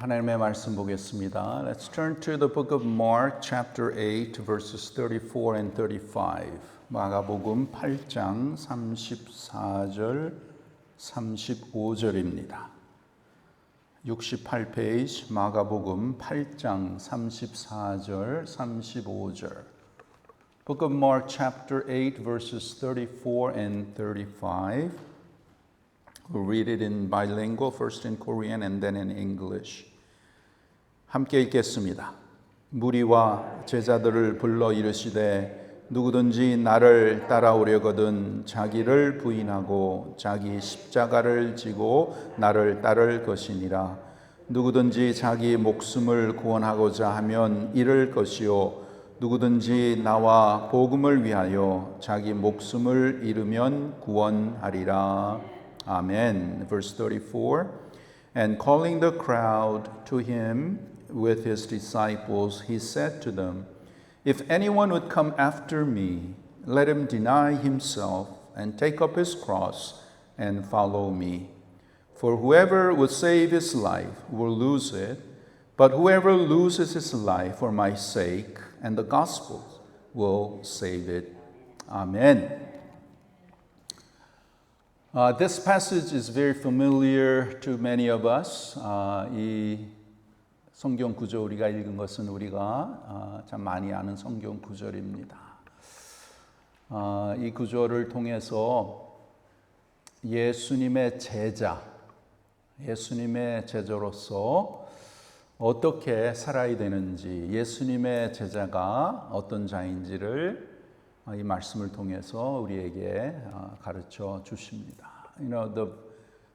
하나님의 말씀 보겠습니다. Let's turn to the book of Mark chapter 8 verses 34 and 35. 마가복음 8장 34절 35절입니다. 68페이지 마가복음 8장 34절 35절. Book of Mark chapter 8 verses 34 and 35. We'll read it in bilingual, first in Korean and then in English. 함께 읽겠습니다. 무리와 제자들을 불러 이르시되 누구든지 나를 따라오려거든 자기를 부인하고 자기 십자가를 지고 나를 따를 것이니라. 누구든지 자기 목숨을 구원하고자 하면 잃을 것이요 누구든지 나와 복음을 위하여 자기 목숨을 잃으면 구원하리라. Amen. Verse 34. And calling the crowd to him with his disciples, he said to them, If anyone would come after me, let him deny himself and take up his cross and follow me. For whoever would save his life will lose it, but whoever loses his life for my sake and the gospel will save it. Amen. This passage is very familiar to many of us. 이 성경 구절 우리가 읽은 것은 우리가 참 많이 아는 성경 구절입니다. 이 구절을 통해서 예수님의 제자로서 어떻게 살아야 되는지, 예수님의 제자가 어떤 자인지를 이 말씀을 통해서 우리에게 가르쳐 주십니다. You know, the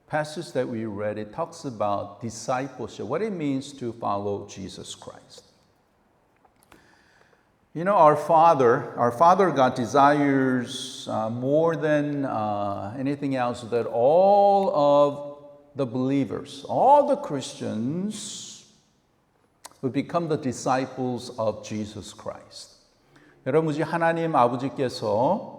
passage that we read, it talks about discipleship, what it means to follow Jesus Christ. You know, our Father God desires more than anything else that all of the believers, all the Christians would become the disciples of Jesus Christ. 여러분, 우리 하나님 아버지께서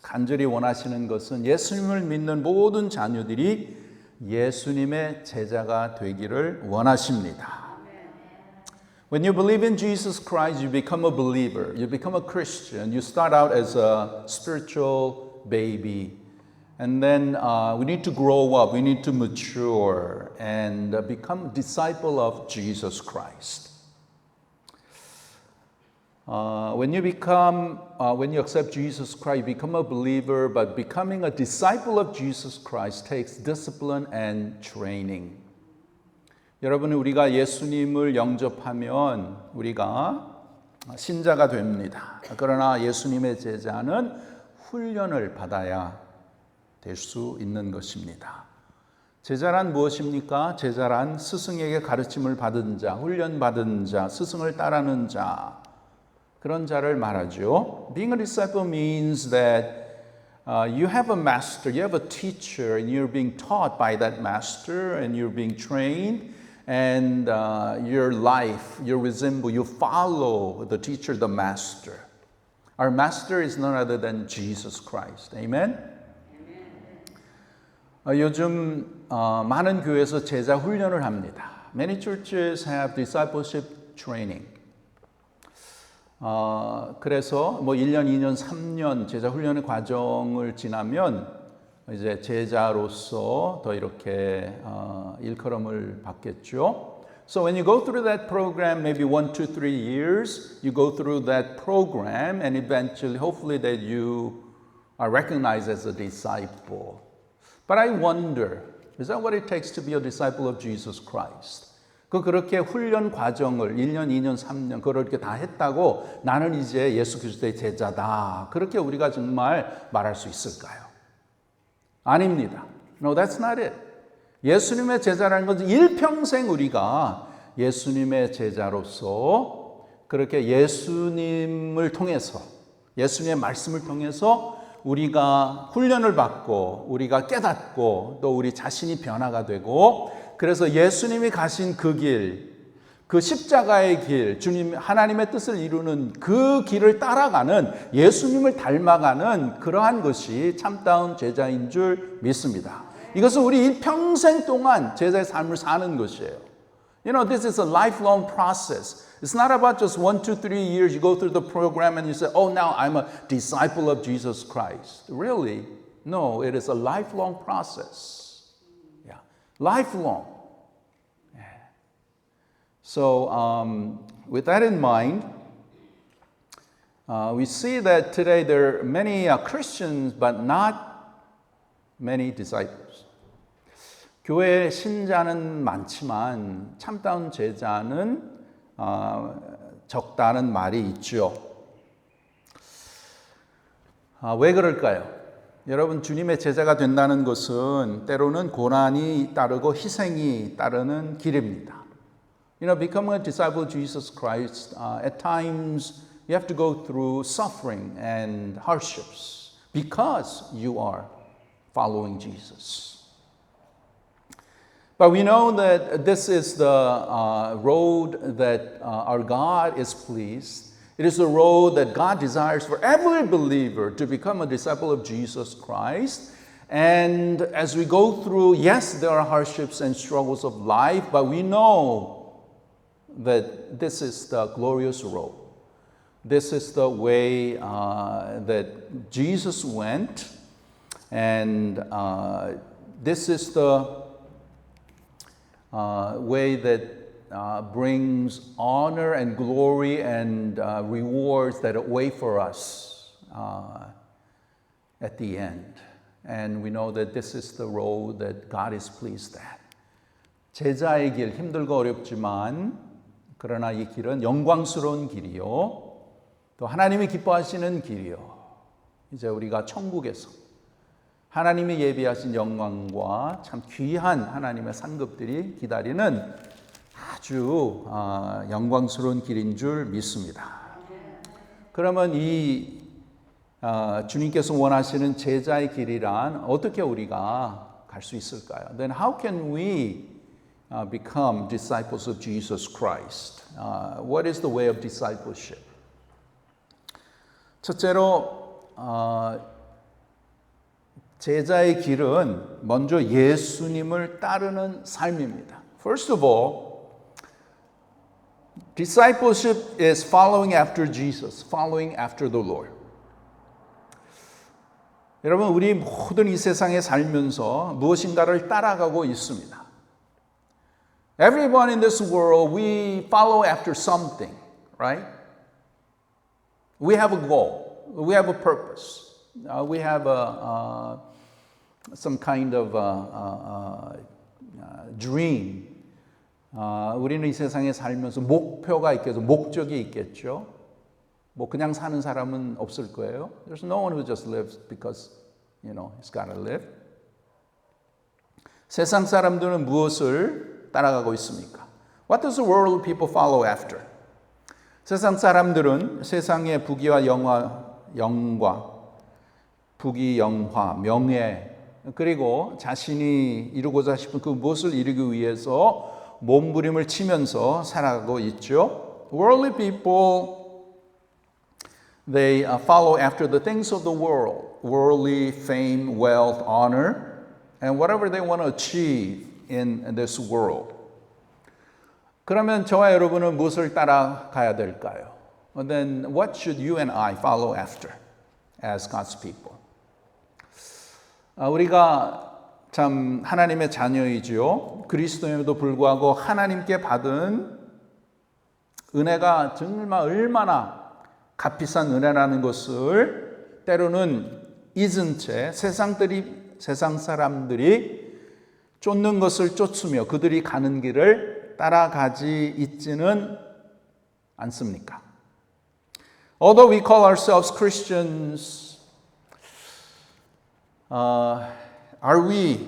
간절히 원하시는 것은 예수님을 믿는 모든 자녀들이 예수님의 제자가 되기를 원하십니다. When you believe in Jesus Christ, you become a believer. You become a Christian. You start out as a spiritual baby. And then we need to grow up. We need to mature and become a disciple of Jesus Christ. When you accept Jesus Christ, you become a believer, but becoming a disciple of Jesus Christ takes discipline and training. 여러분, 우리가 예수님을 영접하면 우리가 신자가 됩니다. 그러나 예수님의 제자는 훈련을 받아야 될 수 있는 것입니다. 제자란 무엇입니까? 제자란 스승에게 가르침을 받은 자, 훈련받은 자, 스승을 따르는 자, 그런 자를 말하죠. Being a disciple means that you have a master, you have a teacher, and you're being taught by that master, and you're being trained, and your life, you follow the teacher, the master. Our master is none other than Jesus Christ. Amen? 요즘 많은 교회에서 제자 훈련을 합니다. Many churches have discipleship training. 그래서 뭐 1년, 2년, 3년 제자 훈련의 과정을 지나면 이제 제자로서 더 이렇게 일컬음을 받겠죠. So when you go through that program, maybe 1, 2, 3 years, you go through that program and eventually, hopefully that you are recognized as a disciple. But I wonder, is that what it takes to be a disciple of Jesus Christ? 그렇게 훈련 과정을 1년, 2년, 3년 그렇게 다 했다고 나는 이제 예수 그리스도의 제자다. 그렇게 우리가 정말 말할 수 있을까요? 아닙니다. No, that's not it. 예수님의 제자라는 것은 일평생 우리가 예수님의 제자로서 그렇게 예수님을 통해서 예수님의 말씀을 통해서 우리가 훈련을 받고 우리가 깨닫고 또 우리 자신이 변화가 되고 그래서 예수님이 가신 그 길, 그 십자가의 길, 주님 하나님의 뜻을 이루는 그 길을 따라가는 예수님을 닮아가는 그러한 것이 참다운 제자인 줄 믿습니다. 이것은 우리 일평생 동안 제자의 삶을 사는 것이에요. You know, this is a lifelong process. It's not about just 1, 2, 3 years. You go through the program and you say, oh, now I'm a disciple of Jesus Christ. Really? No, it is a lifelong process. Yeah, lifelong. Yeah. So with that in mind, we see that today there are many Christians, but not many disciples. 교회 신자는 많지만 참다운 제자는 적다는 말이 있죠. 왜 그럴까요? 여러분, 주님의 제자가 된다는 것은 때로는 고난이 따르고 희생이 따르는 길입니다. You know, becoming a disciple of Jesus Christ, at times you have to go through suffering and hardships because you are following Jesus. But we know that this is the road that our God is pleased. It is the road that God desires for every believer to become a disciple of Jesus Christ. And as we go through, yes, there are hardships and struggles of life, but we know that this is the glorious road. This is the way that Jesus went, and this is the way that brings honor and glory and rewards that wait for us at the end. And we know that this is the road that God is pleased at. 제자의 길, 힘들고 어렵지만 그러나 이 길은 영광스러운 길이요, 또 하나님이 기뻐하시는 길이요. 이제 우리가 천국에서 하나님이 예비하신 영광과 참 귀한 하나님의 상급들이 기다리는 아주 영광스러운 길인 줄 믿습니다. 그러면 이 주님께서 원하시는 제자의 길이란 어떻게 우리가 갈 수 있을까요? Then how can we become disciples of Jesus Christ? What is the way of discipleship? 첫째로 제자의 길은 먼저 예수님을 따르는 삶입니다. First of all, discipleship is following after Jesus, following after the Lord. 여러분, 우리 모든 이 세상에 살면서 무엇인가를 따라가고 있습니다. Everyone in this world, we follow after something, right? We have a goal. We have a purpose. We have some kind of dream. 우리는 이 세상에 살면서 목표가 있겠죠. 목적이 있겠죠. 뭐 그냥 사는 사람은 없을 거예요. There's no one who just lives because, you know, he's got to live. 세상 사람들은 무엇을 따라가고 있습니까? What does the world people follow after? 세상 사람들은 세상의 부귀와 영광, 부귀, 영화, 명예, 그리고 자신이 이루고자 싶은 그 무엇을 이루기 위해서 몸부림을 치면서 살아가고 있죠. Worldly people, they follow after the things of the world, worldly fame, wealth, honor, and whatever they want to achieve in this world. 그러면 저와 여러분은 무엇을 따라가야 될까요? Then what should you and I follow after as God's people? 우리가 참 하나님의 자녀이지요. 그리스도임에도 불구하고 하나님께 받은 은혜가 정말 얼마나 값비싼 은혜라는 것을 때로는 잊은 채 세상 사람들이 쫓는 것을 쫓으며 그들이 가는 길을 따라가지 있지는 않습니까? Although we call ourselves Christians, are we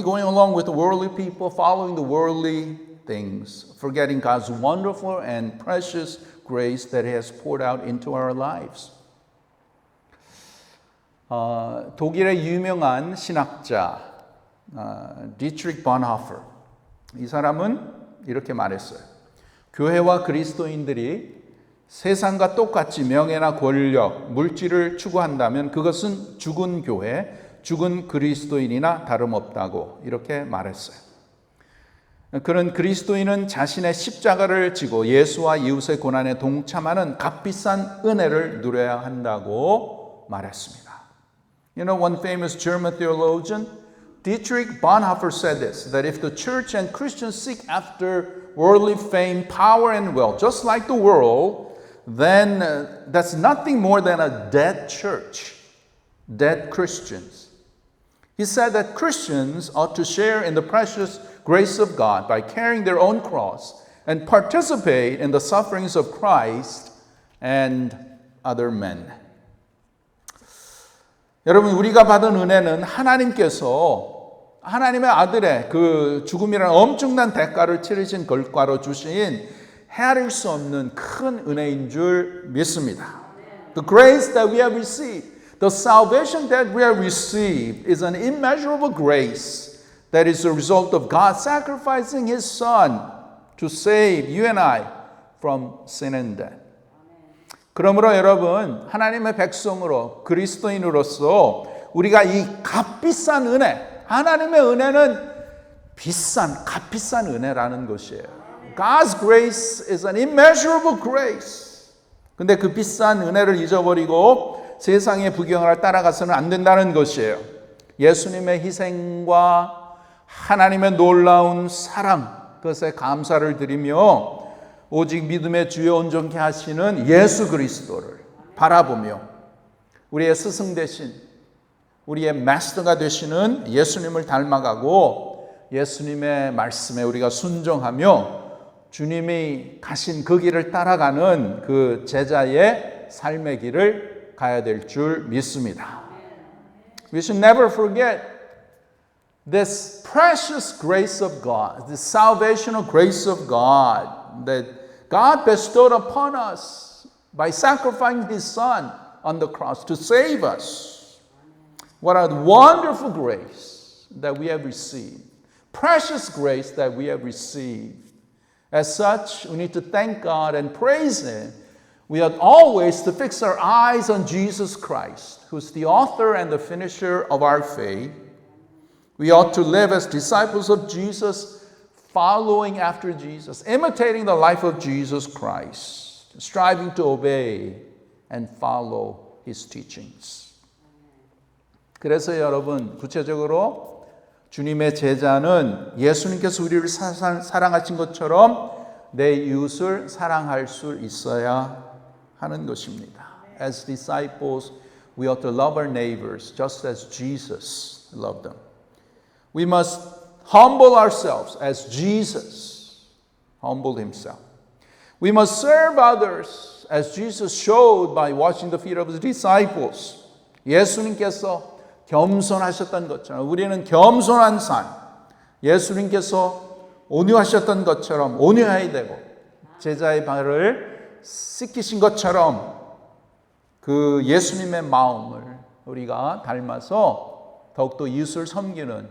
going along with the worldly people, following the worldly things, forgetting God's wonderful and precious grace that He has poured out into our lives? 독일의 유명한 신학자 Dietrich Bonhoeffer, 이 사람은 이렇게 말했어요. 교회와 그리스도인들이 세상과 똑같이 명예나 권력, 물질을 추구한다면 그것은 죽은 교회, 죽은 그리스도인이나 다름없다고 이렇게 말했어요. 그런 그리스도인은 자신의 십자가를 지고 예수와 이웃의 고난에 동참하는 값비싼 은혜를 누려야 한다고 말했습니다. You know, one famous German theologian, Dietrich Bonhoeffer, said this, that if the church and Christians seek after worldly fame, power, and wealth, just like the world, then that's nothing more than a dead church, dead Christians. He said that Christians ought to share in the precious grace of God by carrying their own cross and participate in the sufferings of Christ and other men. 여러분, 우리가 받은 은혜는 하나님께서 하나님의 아들의 그 죽음이라는 엄청난 대가를 치르신 결과로 주신 헤아릴 수 없는 큰 은혜인 줄 믿습니다. The grace that we have received, the salvation that we have received is an immeasurable grace that is the result of God sacrificing His Son to save you and I from sin and death. 그러므로 여러분, 하나님의 백성으로 그리스도인으로서 우리가 이 값비싼 은혜, 하나님의 은혜는 값비싼 은혜라는 것이에요. God's grace is an immeasurable grace. 근데 그 비싼 은혜를 잊어버리고 세상의 부경을 따라가서는 안 된다는 것이에요. 예수님의 희생과 하나님의 놀라운 사랑, 그것에 감사를 드리며 오직 믿음의 주요 온전케 하시는 예수 그리스도를 바라보며 우리의 스승 되신 우리의 마스터가 되시는 예수님을 닮아가고 예수님의 말씀에 우리가 순종하며 주님이 가신 그 길을 따라가는 그 제자의 삶의 길을 가야 될 줄 믿습니다. We should never forget this precious grace of God, the salvational grace of God that God bestowed upon us by sacrificing His Son on the cross to save us. What a wonderful grace that we have received. Precious grace that we have received. As such, we need to thank God and praise Him. We ought always to fix our eyes on Jesus Christ, who's the author and the finisher of our faith. We ought to live as disciples of Jesus, following after Jesus, imitating the life of Jesus Christ, striving to obey and follow His teachings. 그래서 여러분, 구체적으로 주님의 제자는 예수님께서 우리를 사랑하신 것처럼 내 이웃을 사랑할 수 있어야 하는 것입니다. As disciples, we ought to love our neighbors just as Jesus loved them. We must humble ourselves as Jesus humbled Himself. We must serve others as Jesus showed by washing the feet of His disciples. 예수님께서 겸손하셨던 것처럼 우리는 겸손한 삶, 예수님께서 온유하셨던 것처럼 온유해야 되고 제자의 발을 씻기신 것처럼 그 예수님의 마음을 우리가 닮아서 더욱더 이웃을 섬기는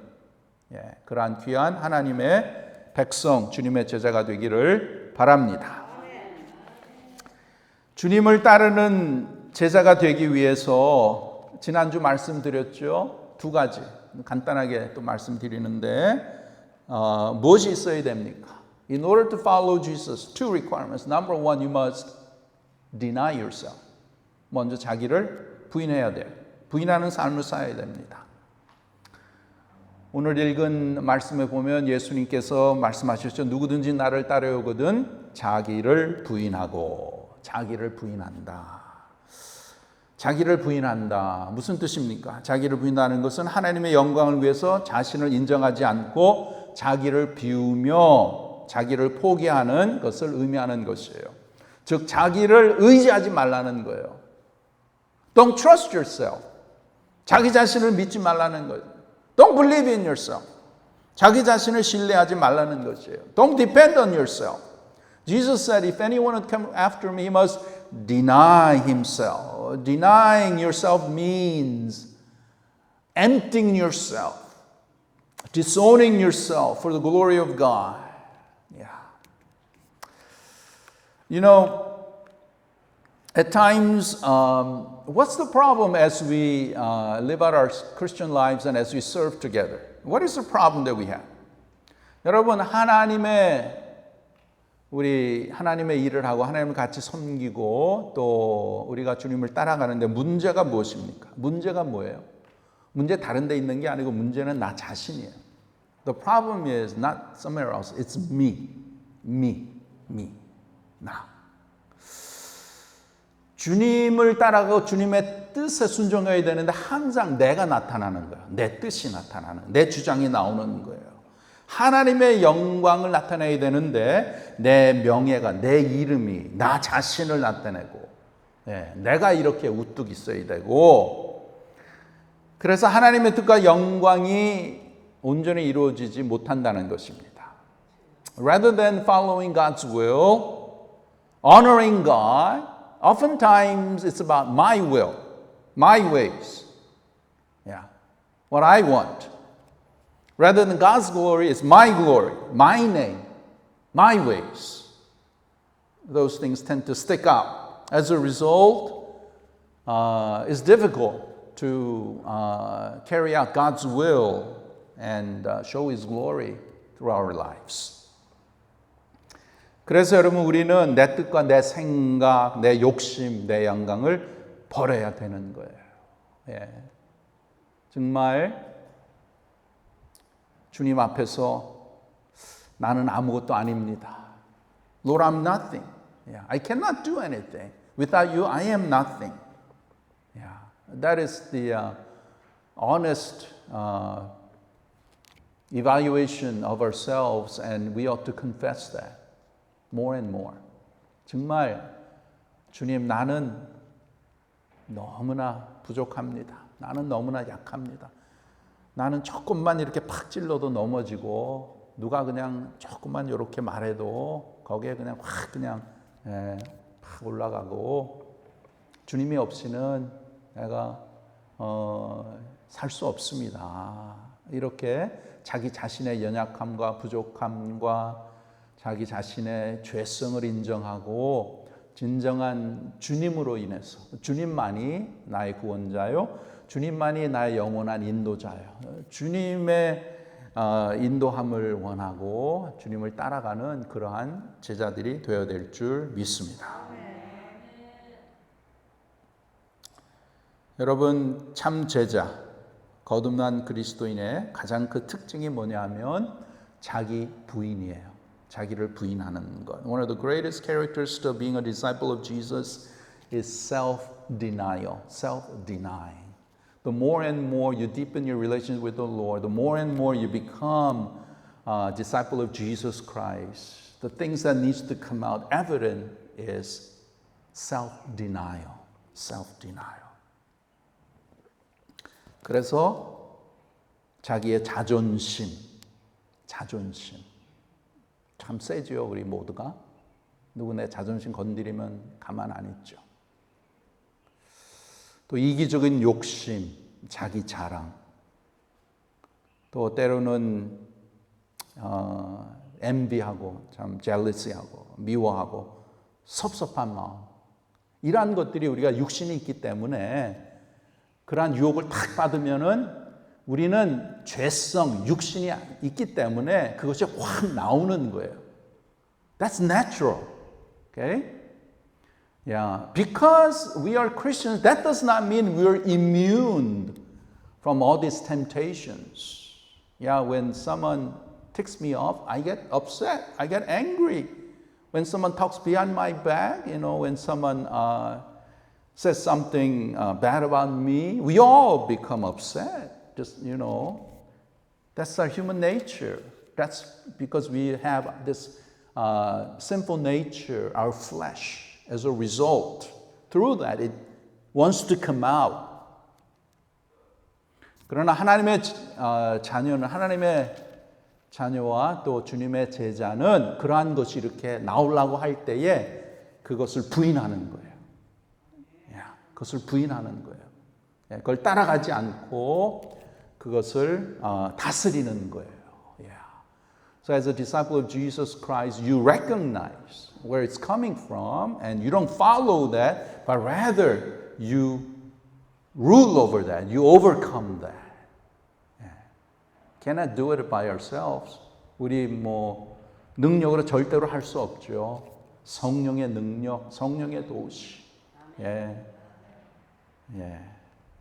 그러한 귀한 하나님의 백성, 주님의 제자가 되기를 바랍니다. 주님을 따르는 제자가 되기 위해서 지난주 말씀드렸죠. 두 가지 간단하게 또 말씀드리는데 무엇이 있어야 됩니까? In order to follow Jesus, two requirements. Number one, you must deny yourself. 먼저 자기를 부인해야 돼요. 부인하는 삶을 살아야 됩니다. 오늘 읽은 말씀에 보면 예수님께서 말씀하셨죠. 누구든지 나를 따라오거든 자기를 부인하고 자기를 부인한다. 자기를 부인한다. 무슨 뜻입니까? 자기를 부인하는 것은 하나님의 영광을 위해서 자신을 인정하지 않고 자기를 비우며 자기를 포기하는 것을 의미하는 것이에요. 즉 자기를 의지하지 말라는 거예요. Don't trust yourself. 자기 자신을 믿지 말라는 거예요. Don't believe in yourself. 자기 자신을 신뢰하지 말라는 것이에요. Don't depend on yourself. Jesus said, if anyone would come after me, he must deny himself. Denying yourself means emptying yourself, disowning yourself for the glory of God. Yeah. You know, at times, what's the problem as we live out our Christian lives and as we serve together? What is the problem that we have? 여러분 우리 하나님의 일을 하고 하나님을 같이 섬기고 또 우리가 주님을 따라가는데 문제가 무엇입니까? 문제가 뭐예요? 문제 다른 데 있는 게 아니고 문제는 나 자신이에요. The problem is not somewhere else. It's me, 나. 주님을 따라가고 주님의 뜻에 순종해야 되는데 항상 내가 나타나는 거야. 내 뜻이 나타나는, 내 주장이 나오는 거예요. 하나님의 영광을 나타내야 되는데 내 명예가, 내 이름이, 나 자신을 나타내고 내가 이렇게 우뚝 있어야 되고, 그래서 하나님의 뜻과 영광이 온전히 이루어지지 못한다는 것입니다. Rather than following God's will, honoring God, oftentimes it's about my will, my ways. Yeah. What I want. Rather than God's glory, it's my glory, my name, my ways. Those things tend to stick out. As a result, it's difficult to carry out God's will and show His glory through our lives. 그래서 여러분 우리는 내 뜻과 내 생각, 내 욕심, 내 영광을 버려야 되는 거예요. 예. 정말 주님 앞에서 나는 아무것도 아닙니다. Lord, I'm nothing. Yeah. I cannot do anything. Without you, I am nothing. Yeah. That is the honest evaluation of ourselves, and we ought to confess that more and more. 정말 주님, 나는 너무나 부족합니다. 나는 너무나 약합니다. 나는 조금만 이렇게 팍 찔러도 넘어지고 누가 그냥 조금만 이렇게 말해도 거기에 그냥 확 그냥 팍 올라가고 주님이 없이는 내가 살 수 없습니다. 이렇게 자기 자신의 연약함과 부족함과 자기 자신의 죄성을 인정하고 진정한 주님으로 인해서 주님만이 나의 구원자요, 주님만이 나의 영원한 인도자요, 주님의 인도함을 원하고 주님을 따라가는 그러한 제자들이 되어야 될 줄 믿습니다. 여러분, 참 제자, 거듭난 그리스도인의 가장 그 특징이 뭐냐 하면 자기 부인이에요. 자기를 부인하는 것. One of the greatest characteristics of being a disciple of Jesus is self-denial, self-denying. The more and more you deepen your relationship with the Lord, the more and more you become a disciple of Jesus Christ, the things that needs to come out evident is self-denial, self-denial. 그래서 자기의 자존심. 참 세지요, 우리 모두가. 누구 내 자존심 건드리면 가만 안 있죠. 또 이기적인 욕심, 자기 자랑. 또 때로는 envy하고 참 jealousy하고 미워하고 섭섭한 마음. 이러한 것들이 우리가 육신이 있기 때문에 그러한 유혹을 탁 받으면은 우리는 죄성, 육신이 있기 때문에 그것이 확 나오는 거예요. That's natural. Okay? Yeah. Because we are Christians, that does not mean we're immune from all these temptations. Yeah, when someone ticks me off, I get upset. I get angry. When someone talks behind my back, when someone says something bad about me, we all become upset. Just, that's our human nature. That's because we have this sinful nature, our flesh. As a result, through that, it wants to come out. 그러나 하나님의 자녀는, 하나님의 자녀와 또 주님의 제자는 그러한 것이 이렇게 나오려고 할 때에 그것을 부인하는 거예요. 그것을 부인하는 거예요. 그걸 따라가지 않고 그것을 다스리는 거예요. So as a disciple of Jesus Christ, you recognize where it's coming from and you don't follow that, but rather you rule over that, you overcome that. Cannot do it by ourselves. 우리 능력으로 절대로 할 수 없죠. 성령의 능력, 성령의 도우시. 예.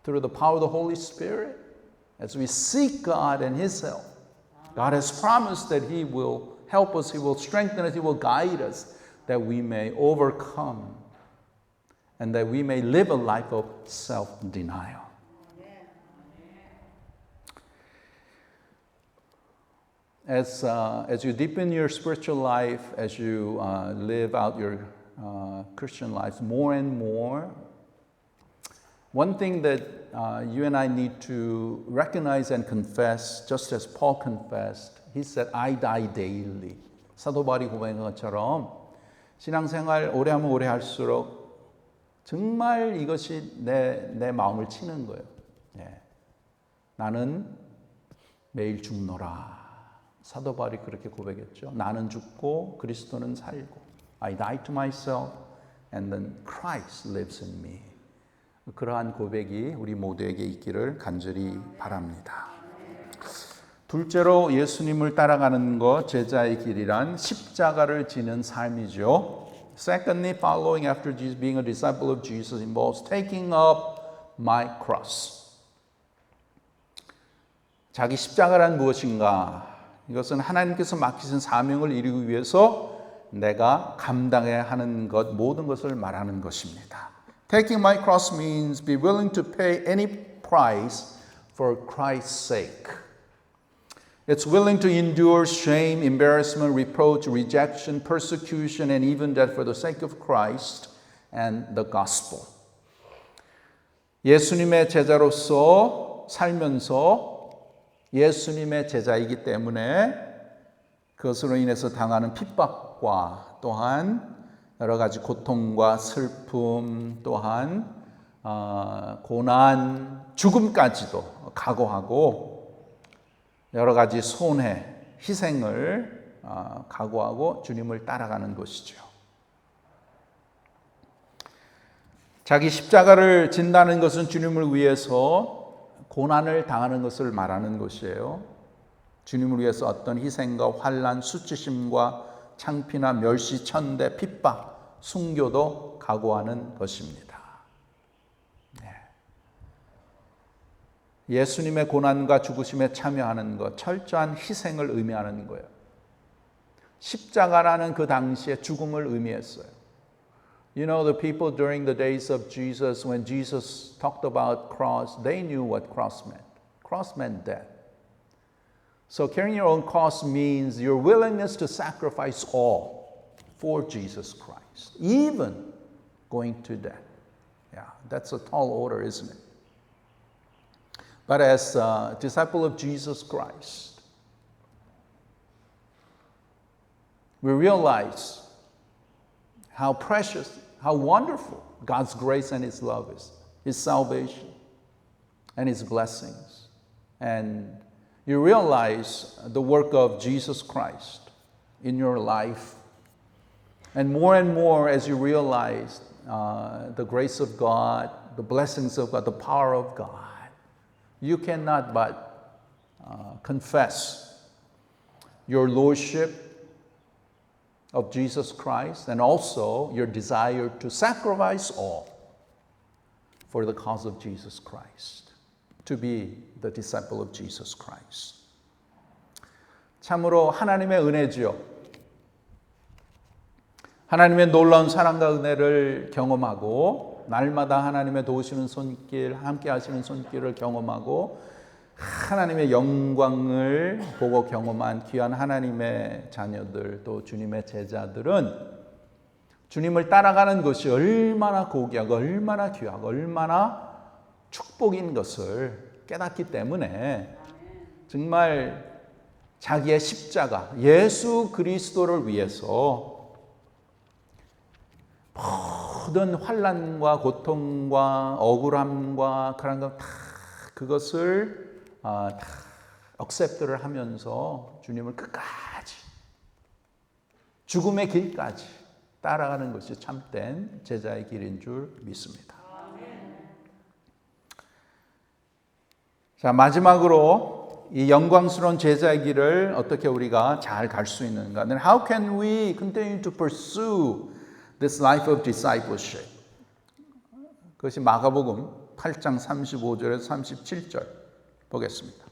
Through the power of the Holy Spirit, as we seek God and His help, God has promised that He will help us, He will strengthen us, He will guide us, that we may overcome and that we may live a life of self-denial. As you deepen your spiritual life, as you live out your Christian life more and more, one thing that you and I need to recognize and confess, just as Paul confessed, he said, I die daily. 사도 바울이 고백한 것처럼 신앙생활 오래 하면 오래 할수록 정말 이것이 내 마음을 치는 거예요. 나는 매일 죽노라. 사도 바울이 그렇게 고백했죠. 나는 죽고 그리스도는 살고. I die to myself and then Christ lives in me. 그러한 고백이 우리 모두에게 있기를 간절히 바랍니다. 둘째로 예수님을 따라가는 것, 제자의 길이란 십자가를 지는 삶이죠. Secondly, following after Jesus, being a disciple of Jesus involves taking up my cross. 자기 십자가란 무엇인가? 이것은 하나님께서 맡기신 사명을 이루기 위해서 내가 감당해야 하는 것, 모든 것을 말하는 것입니다. Taking my cross means be willing to pay any price for Christ's sake. It's willing to endure shame, embarrassment, reproach, rejection, persecution, and even death for the sake of Christ and the gospel. 예수님의 제자로서 살면서 예수님의 제자이기 때문에 그것으로 인해서 당하는 핍박과 또한 여러 가지 고통과 슬픔 또한 고난, 죽음까지도 각오하고 여러 가지 손해, 희생을 각오하고 주님을 따라가는 것이죠. 자기 십자가를 진다는 것은 주님을 위해서 고난을 당하는 것을 말하는 것이에요. 주님을 위해서 어떤 희생과 환난, 수치심과 창피나 멸시, 천대, 핍박, 순교도 각오하는 것입니다. 예수님의 고난과 죽으심에 참여하는 것, 철저한 희생을 의미하는 거예요. 십자가라는 그 당시에 죽음을 의미했어요. You know, the people during the days of Jesus, when Jesus talked about cross, they knew what cross meant. Cross meant death. So carrying your own cross means your willingness to sacrifice all for Jesus Christ, even going to death. Yeah, that's a tall order, isn't it? But as a disciple of Jesus Christ, we realize how precious, how wonderful God's grace and His love is, His salvation and His blessings. And you realize the work of Jesus Christ in your life. And more as you realize the grace of God, the blessings of God, the power of God, you cannot but confess your lordship of Jesus Christ and also your desire to sacrifice all for the cause of Jesus Christ, to be the disciple of Jesus Christ. 참으로 하나님의 은혜지요. 하나님의 놀라운 사랑과 은혜를 경험하고 날마다 하나님의 도우시는 손길, 함께 하시는 손길을 경험하고 하나님의 영광을 보고 경험한 귀한 하나님의 자녀들 또 주님의 제자들은 주님을 따라가는 것이 얼마나 고귀하고 얼마나 귀하고 얼마나 축복인 것을 깨닫기 때문에 정말 자기의 십자가, 예수 그리스도를 위해서 모든 환난과 고통과 억울함과 그런 것 다 그것을 다 억셉트를 하면서 주님을 끝까지 죽음의 길까지 따라가는 것이 참된 제자의 길인 줄 믿습니다. 자, 마지막으로 이 영광스러운 제자의 길을 어떻게 우리가 잘 갈 수 있는가? Then how can we continue to pursue this life of discipleship? 그것이 마가복음 8장 35절에서 37절 보겠습니다.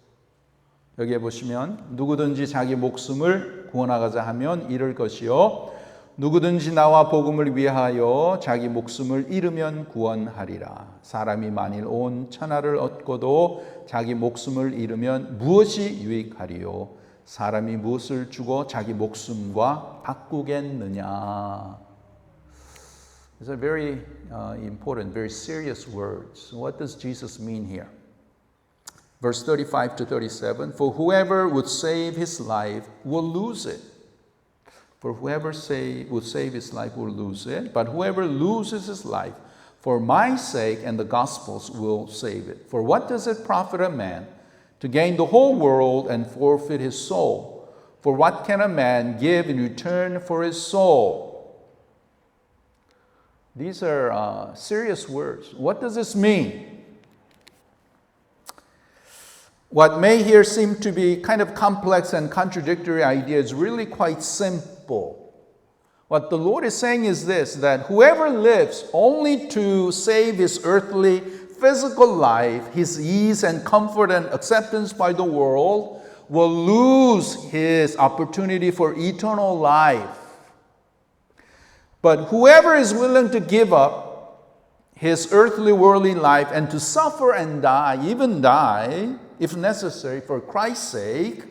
여기에 보시면 누구든지 자기 목숨을 구원하고자 하면 잃을 것이요 누구든지 나와 복음을 위하여 자기 목숨을 잃으면 구원하리라. 사람이 만일 온 천하를 얻고도 자기 목숨을 잃으면 무엇이 유익하리요? 사람이 무엇을 주고 자기 목숨과 바꾸겠느냐? These are very important, very serious words. What does Jesus mean here? Verse 35 to 37, for whoever would save his life will lose it. For whoever would save his life will lose it, but whoever loses his life for my sake and the gospel's will save it. For what does it profit a man to gain the whole world and forfeit his soul? For what can a man give in return for his soul? These are serious words. What does this mean? What may here seem to be kind of complex and contradictory idea is really quite simple. What the Lord is saying is this, that whoever lives only to save his earthly, physical life, his ease and comfort and acceptance by the world, will lose his opportunity for eternal life. But whoever is willing to give up his earthly, worldly life and to suffer and die, even die, if necessary, for Christ's sake,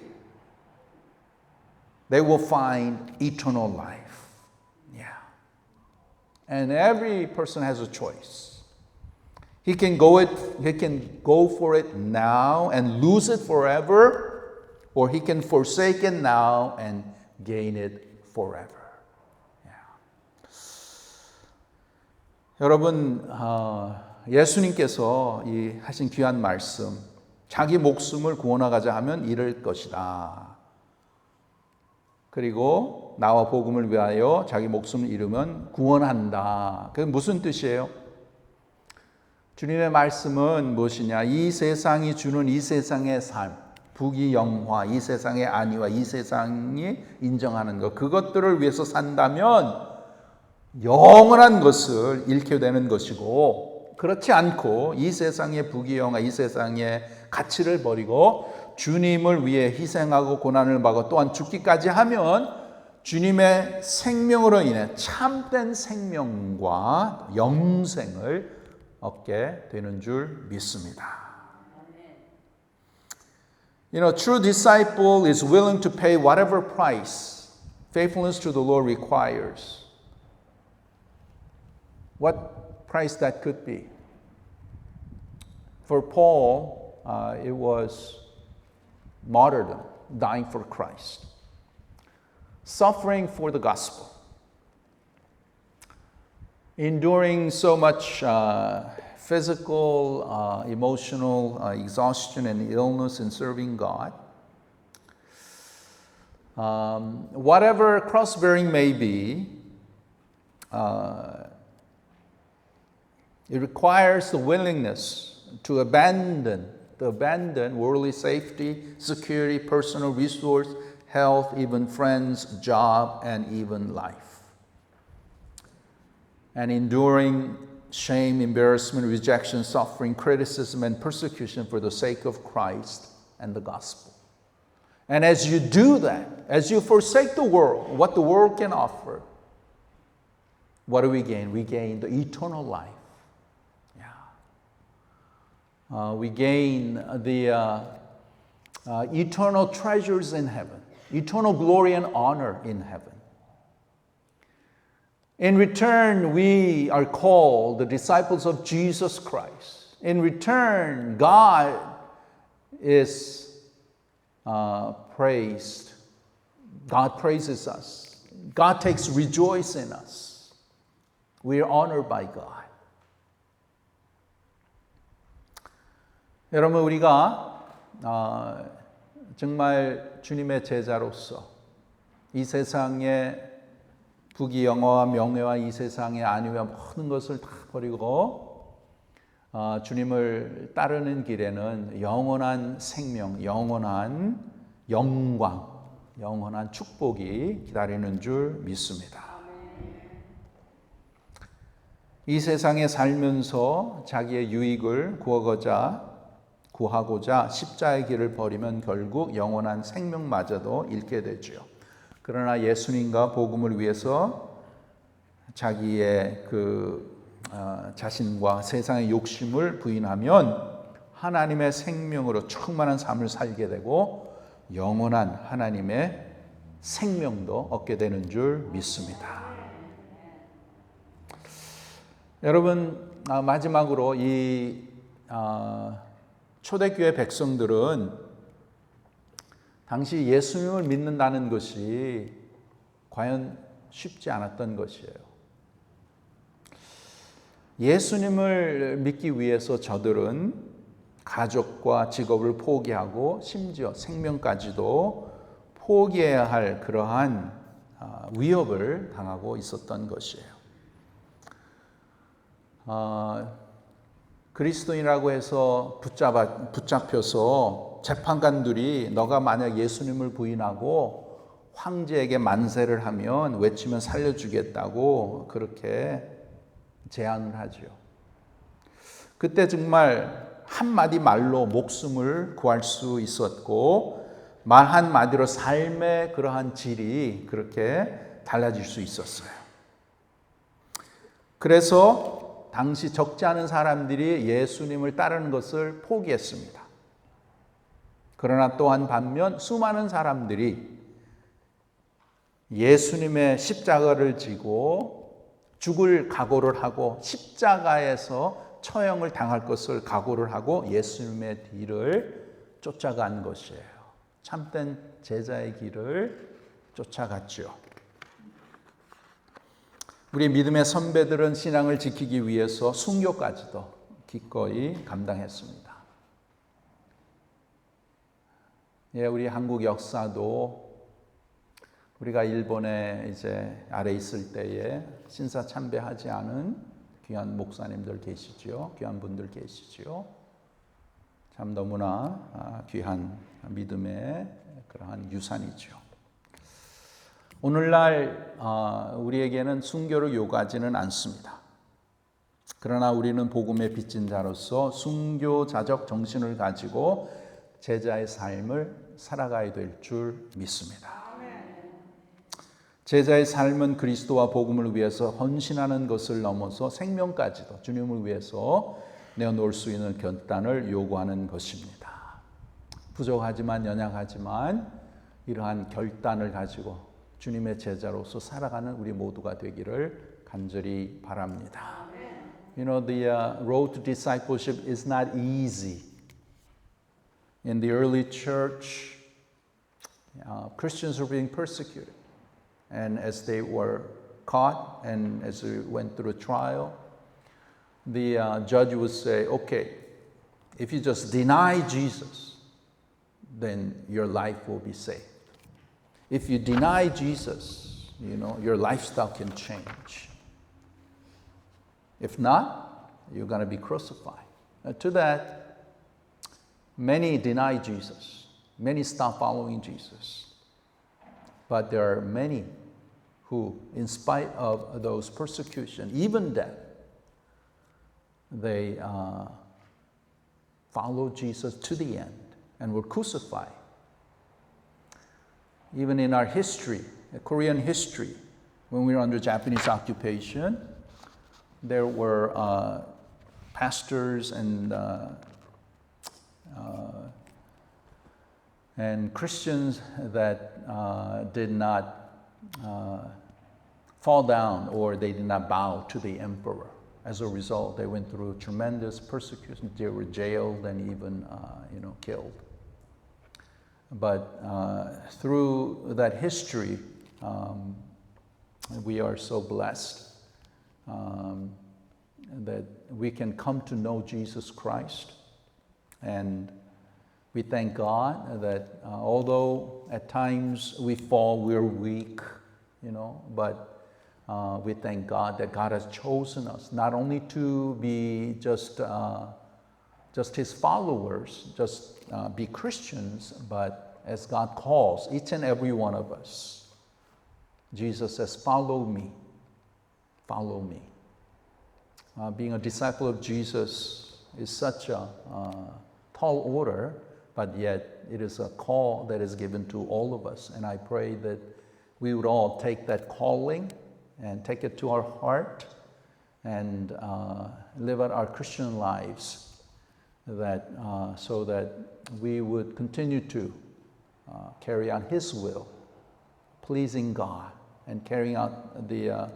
they will find eternal life. Yeah. And every person has a choice. He can go for it now and lose it forever, or he can forsake it now and gain it forever. 여러분, 예수님께서 이 하신 귀한 말씀, 자기 목숨을 구원하고자 하면 잃을 것이다. 그리고 나와 복음을 위하여 자기 목숨을 잃으면 구원한다. 그게 무슨 뜻이에요? 주님의 말씀은 무엇이냐? 이 세상이 주는 이 세상의 삶, 부귀영화, 이 세상의 안위와 이 세상이 인정하는 것, 그것들을 위해서 산다면 영원한 것을 잃게 되는 것이고, 그렇지 않고 이 세상의 부귀영화, 이 세상의 가치를 버리고 주님을 위해 희생하고 고난을 받고 또한 죽기까지 하면 주님의 생명으로 인해 참된 생명과 영생을 얻게 되는 줄 믿습니다. You know, true disciple is willing to pay whatever price faithfulness to the Lord requires. What price that could be. For Paul, it was martyrdom, dying for Christ, suffering for the gospel, enduring so much physical, emotional exhaustion and illness in serving God. Whatever cross-bearing may be, it requires the willingness to abandon worldly safety, security, personal resource, health, even friends, job, and even life. And enduring shame, embarrassment, rejection, suffering, criticism, and persecution for the sake of Christ and the gospel. And as you do that, as you forsake the world, what the world can offer, what do we gain? We gain the eternal life. We gain the eternal treasures in heaven, eternal glory and honor in heaven. In return, we are called the disciples of Jesus Christ. In return, God is praised. God praises us. God takes rejoice in us. We are honored by God. 여러분, 우리가 정말 주님의 제자로서 이 세상의 부귀영화와 명예와 이 세상의 안위와 모든 것을 다 버리고 주님을 따르는 길에는 영원한 생명, 영원한 영광, 영원한 축복이 기다리는 줄 믿습니다. 이 세상에 살면서 자기의 유익을 구하고자 십자의 길을 버리면 결국 영원한 생명마저도 잃게 되죠. 그러나 예수님과 복음을 위해서 자기의 자신과 세상의 욕심을 부인하면 하나님의 생명으로 충만한 삶을 살게 되고 영원한 하나님의 생명도 얻게 되는 줄 믿습니다. 여러분, 마지막으로 이 초대교회 백성들은 당시 예수님을 믿는다는 것이 과연 쉽지 않았던 것이에요. 예수님을 믿기 위해서 저들은 가족과 직업을 포기하고 심지어 생명까지도 포기해야 할 그러한 위협을 당하고 있었던 것이에요. 그리스도인이라고 해서 붙잡혀서 재판관들이 너가 만약 예수님을 부인하고 황제에게 만세를 하면 외치면 살려주겠다고 그렇게 제안을 하죠. 그때 정말 한마디 말로 목숨을 구할 수 있었고 말 한마디로 삶의 그러한 질이 그렇게 달라질 수 있었어요. 그래서 당시 적지 않은 사람들이 예수님을 따르는 것을 포기했습니다. 그러나 또한 반면 수많은 사람들이 예수님의 십자가를 지고 죽을 각오를 하고 십자가에서 처형을 당할 것을 각오를 하고 예수님의 뒤를 쫓아간 것이에요. 참된 제자의 길을 쫓아갔죠. 우리 믿음의 선배들은 신앙을 지키기 위해서 순교까지도 기꺼이 감당했습니다. 우리 한국 역사도 우리가 일본에 이제 아래 있을 때에 신사 참배하지 않은 귀한 목사님들 계시죠. 귀한 분들 계시죠. 참 너무나 귀한 믿음의 그러한 유산이죠. 오늘날 우리에게는 순교를 요구하지는 않습니다. 그러나 우리는 복음의 빚진 자로서 순교자적 정신을 가지고 제자의 삶을 살아가야 될 줄 믿습니다. 제자의 삶은 그리스도와 복음을 위해서 헌신하는 것을 넘어서 생명까지도 주님을 위해서 내어놓을 수 있는 결단을 요구하는 것입니다. 부족하지만 연약하지만 이러한 결단을 가지고 주님의 제자로서 살아가는 우리 모두가 되기를 간절히 바랍니다. You know, the road to discipleship is not easy. In the early church, Christians were being persecuted. And as they were caught and as they went through a trial, the judge would say, okay, if you just deny Jesus, then your life will be saved. If you deny Jesus, your lifestyle can change. If not, you're going to be crucified. To that, many deny Jesus. Many stop following Jesus. But there are many who, in spite of those persecution, even death, they followed Jesus to the end and were crucified. Even in our history, Korean history, when we were under Japanese occupation, there were pastors and Christians that did not fall down or they did not bow to the emperor. As a result, they went through tremendous persecution. They were jailed and even killed. But through that history, we are so blessed that we can come to know Jesus Christ. And we thank God that although at times we fall, we're weak, but we thank God that God has chosen us not only to be just His followers, just be Christians, but as God calls each and every one of us. Jesus says, follow me, follow me. Being a disciple of Jesus is such a tall order, but yet it is a call that is given to all of us. And I pray that we would all take that calling and take it to our heart and live out our Christian lives so that we would continue to carry on His will, pleasing God, and carrying out the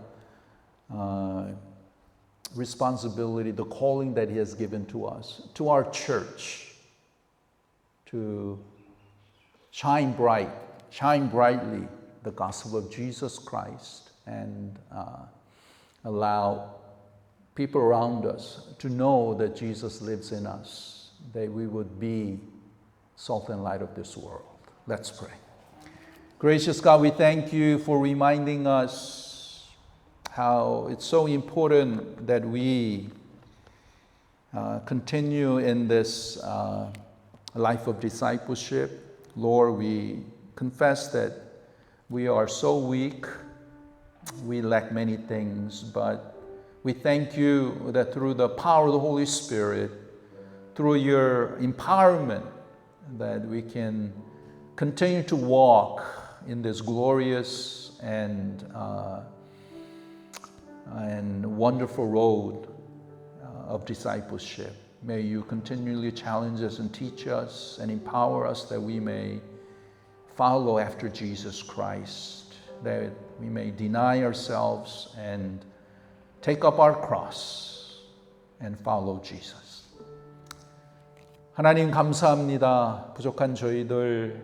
responsibility, the calling that He has given to us, to our church, to shine brightly the gospel of Jesus Christ and allow people around us to know that Jesus lives in us, that we would be salt and light of this world. Let's pray. Gracious God, we thank you for reminding us how it's so important that we continue in this life of discipleship. Lord, we confess that we are so weak, we lack many things, but we thank you that through the power of the Holy Spirit, through your empowerment, that we can continue to walk in this glorious and wonderful road of discipleship. May you continually challenge us and teach us and empower us that we may follow after Jesus Christ, that we may deny ourselves and take up our cross and follow Jesus. 하나님 감사합니다. 부족한 저희들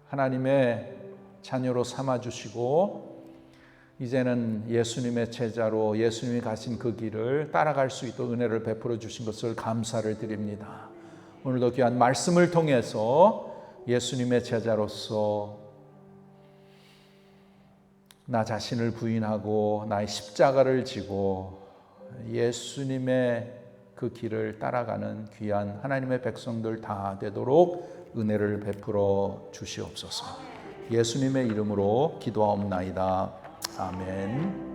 하나님의 자녀로 삼아주시고 이제는 예수님의 제자로 예수님이 가신 그 길을 따라갈 수 있도록 은혜를 베풀어 주신 것을 감사를 드립니다. 오늘도 귀한 말씀을 통해서 예수님의 제자로서 나 자신을 부인하고 나의 십자가를 지고 예수님의 그 길을 따라가는 귀한 하나님의 백성들 다 되도록 은혜를 베풀어 주시옵소서. 예수님의 이름으로 기도하옵나이다. 아멘.